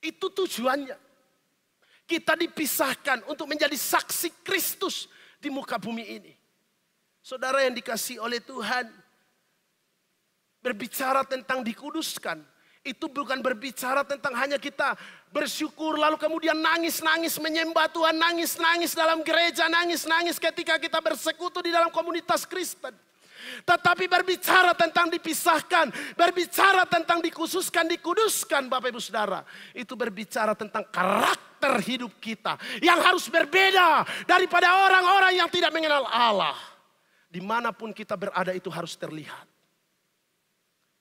Itu tujuannya. Kita dipisahkan untuk menjadi saksi Kristus di muka bumi ini. Saudara yang dikasihi oleh Tuhan, berbicara tentang dikuduskan, itu bukan berbicara tentang hanya kita bersyukur lalu kemudian nangis-nangis menyembah Tuhan, nangis-nangis dalam gereja, nangis-nangis ketika kita bersekutu di dalam komunitas Kristen. Tetapi berbicara tentang dipisahkan, berbicara tentang dikhususkan, dikuduskan Bapak Ibu Saudara. Itu berbicara tentang karakter hidup kita yang harus berbeda daripada orang-orang yang tidak mengenal Allah. Dimanapun kita berada itu harus terlihat.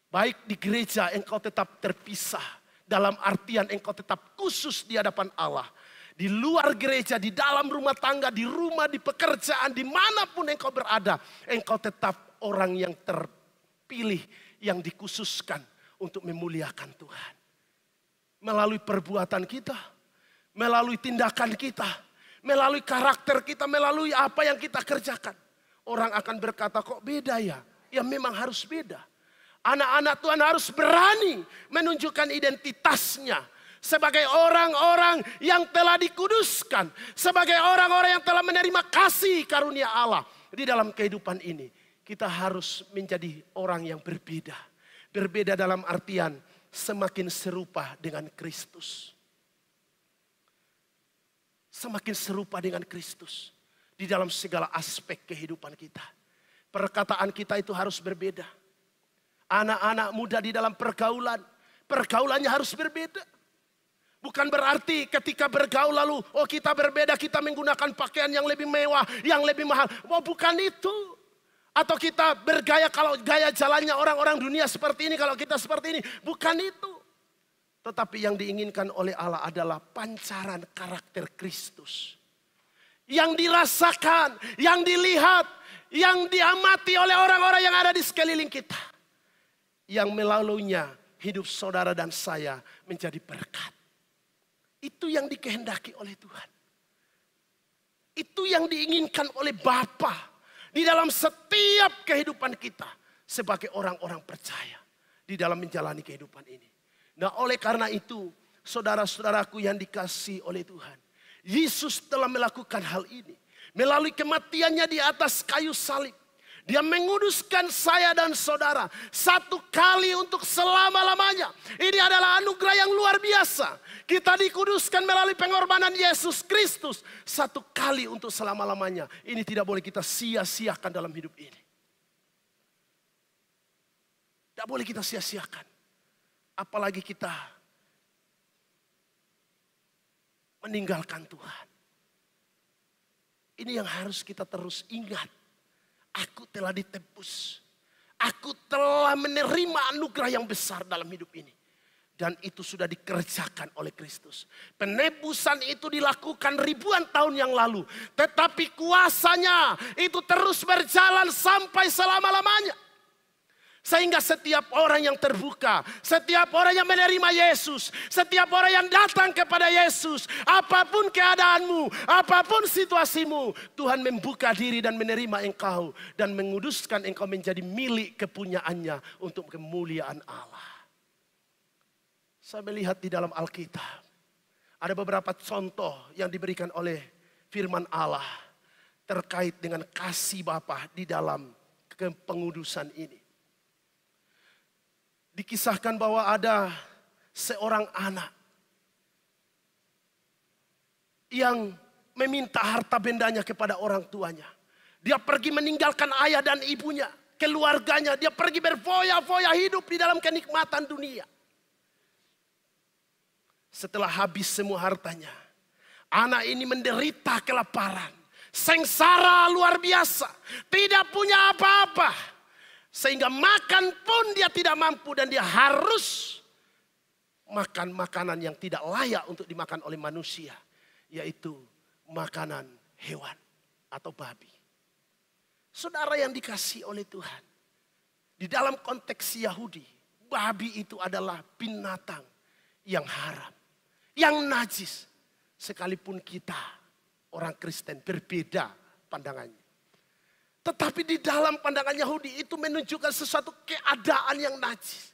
Baik di gereja engkau tetap terpisah. Dalam artian engkau tetap khusus di hadapan Allah. Di luar gereja, di dalam rumah tangga, di rumah, di pekerjaan, dimanapun engkau berada. Engkau tetap orang yang terpilih, yang dikhususkan untuk memuliakan Tuhan. Melalui perbuatan kita, melalui tindakan kita, melalui karakter kita, melalui apa yang kita kerjakan. Orang akan berkata, kok beda ya? Ya memang harus beda. Anak-anak Tuhan harus berani menunjukkan identitasnya. Sebagai orang-orang yang telah dikuduskan. Sebagai orang-orang yang telah menerima kasih karunia Allah di dalam kehidupan ini. Kita harus menjadi orang yang berbeda. Berbeda dalam artian semakin serupa dengan Kristus. Semakin serupa dengan Kristus. Di dalam segala aspek kehidupan kita. Perkataan kita itu harus berbeda. Anak-anak muda di dalam pergaulan. Pergaulannya harus berbeda. Bukan berarti ketika bergaul lalu, oh kita berbeda, kita menggunakan pakaian yang lebih mewah, yang lebih mahal. Oh bukan itu. Atau kita bergaya kalau gaya jalannya orang-orang dunia seperti ini, kalau kita seperti ini. Bukan itu. Tetapi yang diinginkan oleh Allah adalah pancaran karakter Kristus. Yang dirasakan, yang dilihat, yang diamati oleh orang-orang yang ada di sekeliling kita. Yang melaluinya hidup saudara dan saya menjadi berkat. Itu yang dikehendaki oleh Tuhan. Itu yang diinginkan oleh Bapa. Di dalam setiap kehidupan kita. Sebagai orang-orang percaya. Di dalam menjalani kehidupan ini. Nah oleh karena itu. Saudara-saudaraku yang dikasihi oleh Tuhan. Yesus telah melakukan hal ini. Melalui kematiannya di atas kayu salib. Dia menguduskan saya dan saudara. Satu kali untuk selama-lamanya. Ini adalah anugerah yang luar biasa. Kita dikuduskan melalui pengorbanan Yesus Kristus. Satu kali untuk selama-lamanya. Ini tidak boleh kita sia-siakan dalam hidup ini. Tidak boleh kita sia-siakan. Apalagi kita meninggalkan Tuhan. Ini yang harus kita terus ingat. Aku telah ditebus. Aku telah menerima anugerah yang besar dalam hidup ini. Dan itu sudah dikerjakan oleh Kristus. Penebusan itu dilakukan ribuan tahun yang lalu. Tetapi kuasanya itu terus berjalan sampai selama-lamanya. Sehingga setiap orang yang terbuka, setiap orang yang menerima Yesus, setiap orang yang datang kepada Yesus, apapun keadaanmu, apapun situasimu, Tuhan membuka diri dan menerima engkau dan menguduskan engkau menjadi milik kepunyaannya untuk kemuliaan Allah. Saya melihat di dalam Alkitab ada beberapa contoh yang diberikan oleh firman Allah terkait dengan kasih Bapa di dalam kepengudusan ini. Dikisahkan bahwa ada seorang anak yang meminta harta bendanya kepada orang tuanya. Dia pergi meninggalkan ayah dan ibunya, keluarganya. Dia pergi berfoya-foya hidup di dalam kenikmatan dunia. Setelah habis semua hartanya, anak ini menderita kelaparan. Sengsara luar biasa, tidak punya apa-apa. Sehingga makan pun dia tidak mampu dan dia harus makan makanan yang tidak layak untuk dimakan oleh manusia. yaitu makanan hewan atau babi. Saudara yang dikasihi oleh Tuhan, di dalam konteks Yahudi, babi itu adalah binatang yang haram, yang najis. Sekalipun kita orang Kristen berbeda pandangannya. Tetapi di dalam pandangan Yahudi itu menunjukkan sesuatu keadaan yang najis.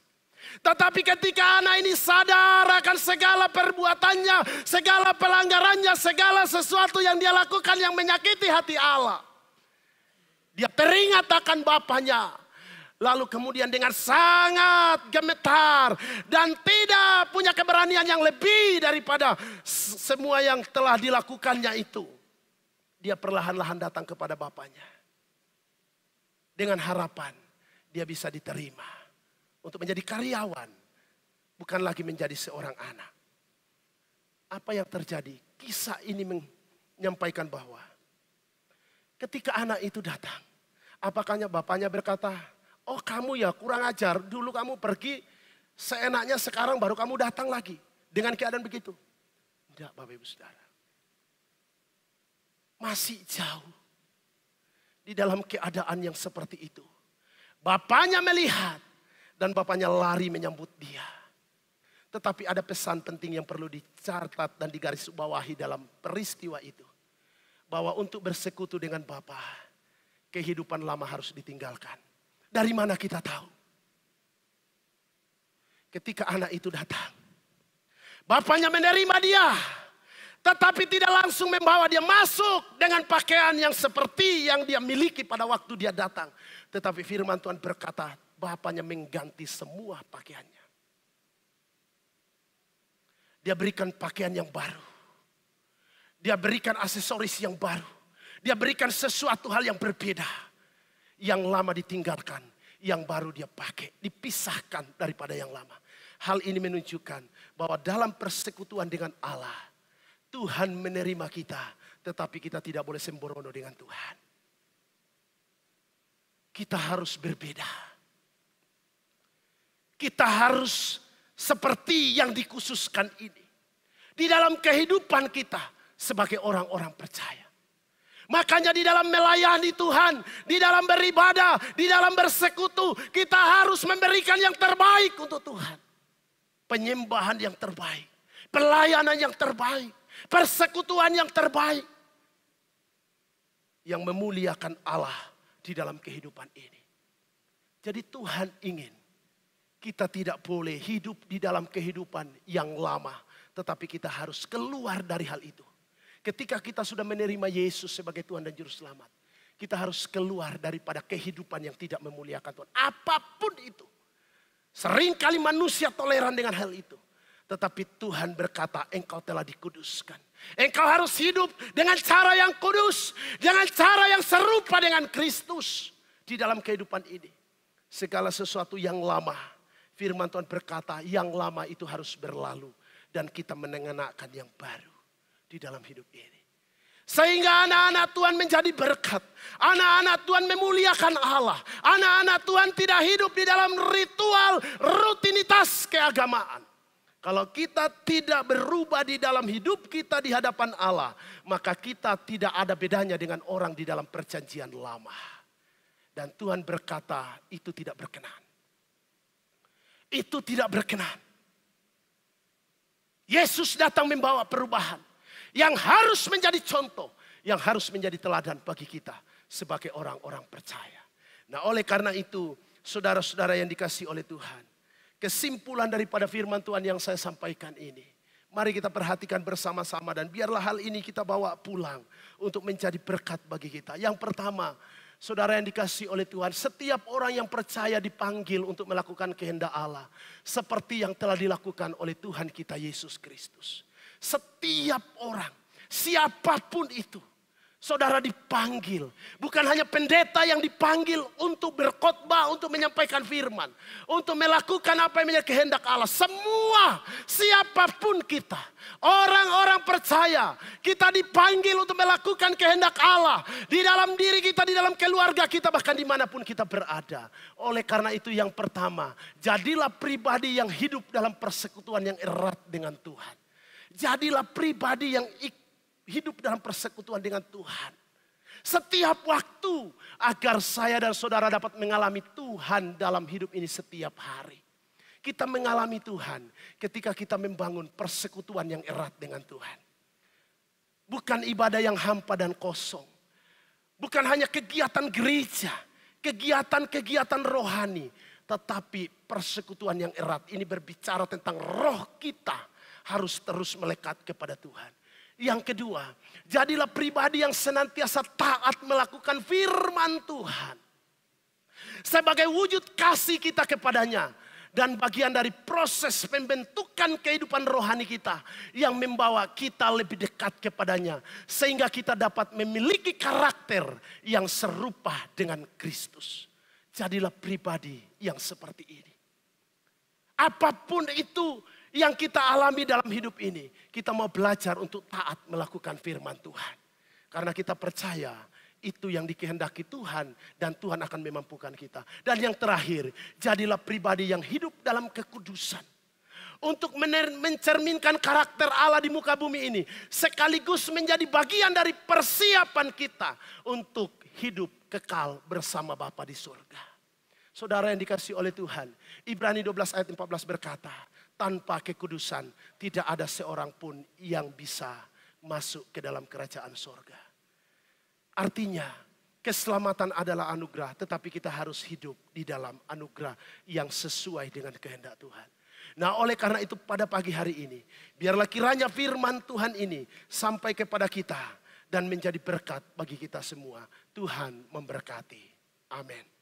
Tetapi ketika anak ini sadar akan segala perbuatannya, segala pelanggarannya, segala sesuatu yang dia lakukan yang menyakiti hati Allah, dia teringat akan bapaknya. Lalu kemudian dengan sangat gemetar dan tidak punya keberanian yang lebih daripada semua yang telah dilakukannya itu, dia perlahan-lahan datang kepada bapaknya. Dengan harapan dia bisa diterima untuk menjadi karyawan, bukan lagi menjadi seorang anak. Apa yang terjadi? Kisah ini menyampaikan bahwa ketika anak itu datang, apakah bapaknya berkata, "Oh kamu ya kurang ajar, dulu kamu pergi seenaknya, sekarang baru kamu datang lagi." Dengan keadaan begitu. Tidak, Bapak Ibu Saudara. Masih jauh. Di dalam keadaan yang seperti itu. Bapaknya melihat dan bapaknya lari menyambut dia. Tetapi ada pesan penting yang perlu dicatat dan digarisbawahi dalam peristiwa itu. Bahwa untuk bersekutu dengan Bapa, kehidupan lama harus ditinggalkan. Dari mana kita tahu? Ketika anak itu datang, bapaknya menerima dia, tetapi tidak langsung membawa dia masuk dengan pakaian yang seperti yang dia miliki pada waktu dia datang. Tetapi firman Tuhan berkata, bapaknya mengganti semua pakaiannya. Dia berikan pakaian yang baru. Dia berikan aksesoris yang baru. Dia berikan sesuatu hal yang berbeda. Yang lama ditinggalkan, yang baru dia pakai, dipisahkan daripada yang lama. Hal ini menunjukkan bahwa dalam persekutuan dengan Allah, Tuhan menerima kita, tetapi kita tidak boleh sembrono dengan Tuhan. Kita harus berbeda. Kita harus seperti yang dikhususkan ini. Di dalam kehidupan kita sebagai orang-orang percaya. Makanya di dalam melayani Tuhan, di dalam beribadah, di dalam bersekutu, kita harus memberikan yang terbaik untuk Tuhan. Penyembahan yang terbaik, pelayanan yang terbaik, persekutuan yang terbaik. Yang memuliakan Allah di dalam kehidupan ini. Jadi Tuhan ingin kita tidak boleh hidup di dalam kehidupan yang lama, tetapi kita harus keluar dari hal itu. Ketika kita sudah menerima Yesus sebagai Tuhan dan Juru Selamat, kita harus keluar daripada kehidupan yang tidak memuliakan Tuhan. Apapun itu. Seringkali manusia toleran dengan hal itu. Tetapi Tuhan berkata, engkau telah dikuduskan. Engkau harus hidup dengan cara yang kudus. Dengan cara yang serupa dengan Kristus. Di dalam kehidupan ini. Segala sesuatu yang lama. Firman Tuhan berkata, yang lama itu harus berlalu. Dan kita mengenakan yang baru. Di dalam hidup ini. Sehingga anak-anak Tuhan menjadi berkat. Anak-anak Tuhan memuliakan Allah. Anak-anak Tuhan tidak hidup di dalam ritual, rutinitas keagamaan. Kalau kita tidak berubah di dalam hidup kita di hadapan Allah, maka kita tidak ada bedanya dengan orang di dalam perjanjian lama. Dan Tuhan berkata, itu tidak berkenan. Itu tidak berkenan. Yesus datang membawa perubahan. Yang harus menjadi contoh, yang harus menjadi teladan bagi kita sebagai orang-orang percaya. Nah, oleh karena itu, saudara-saudara yang dikasihi oleh Tuhan, kesimpulan daripada firman Tuhan yang saya sampaikan ini, mari kita perhatikan bersama-sama dan biarlah hal ini kita bawa pulang untuk menjadi berkat bagi kita. Yang pertama, saudara yang dikasihi oleh Tuhan, setiap orang yang percaya dipanggil untuk melakukan kehendak Allah, seperti yang telah dilakukan oleh Tuhan kita Yesus Kristus. Setiap orang, siapapun itu, saudara dipanggil. Bukan hanya pendeta yang dipanggil untuk berkhotbah, untuk menyampaikan firman. Untuk melakukan apa yang menjadi kehendak Allah. Semua, siapapun kita. Orang-orang percaya, kita dipanggil untuk melakukan kehendak Allah. Di dalam diri kita, di dalam keluarga kita, bahkan dimanapun kita berada. Oleh karena itu yang pertama, jadilah pribadi yang hidup dalam persekutuan yang erat dengan Tuhan. Jadilah pribadi yang hidup dalam persekutuan dengan Tuhan. Setiap waktu agar saya dan saudara dapat mengalami Tuhan dalam hidup ini setiap hari. Kita mengalami Tuhan ketika kita membangun persekutuan yang erat dengan Tuhan. Bukan ibadah yang hampa dan kosong. Bukan hanya kegiatan gereja, kegiatan-kegiatan rohani. Tetapi persekutuan yang erat ini berbicara tentang roh kita harus terus melekat kepada Tuhan. Yang kedua, jadilah pribadi yang senantiasa taat melakukan firman Tuhan. Sebagai wujud kasih kita kepadanya. Dan bagian dari proses pembentukan kehidupan rohani kita. Yang membawa kita lebih dekat kepadanya. Sehingga kita dapat memiliki karakter yang serupa dengan Kristus. Jadilah pribadi yang seperti ini. Apapun itu yang kita alami dalam hidup ini. Kita mau belajar untuk taat melakukan firman Tuhan. Karena kita percaya itu yang dikehendaki Tuhan. Dan Tuhan akan memampukan kita. Dan yang terakhir, jadilah pribadi yang hidup dalam kekudusan. Untuk mencerminkan karakter Allah di muka bumi ini. Sekaligus menjadi bagian dari persiapan kita. Untuk hidup kekal bersama Bapa di surga. Saudara yang dikasihi oleh Tuhan. Ibrani 12 ayat 14 berkata. Tanpa kekudusan tidak ada seorang pun yang bisa masuk ke dalam kerajaan surga. Artinya keselamatan adalah anugerah. Tetapi kita harus hidup di dalam anugerah yang sesuai dengan kehendak Tuhan. Nah oleh karena itu pada pagi hari ini. Biarlah kiranya firman Tuhan ini sampai kepada kita. Dan menjadi berkat bagi kita semua. Tuhan memberkati. Amin.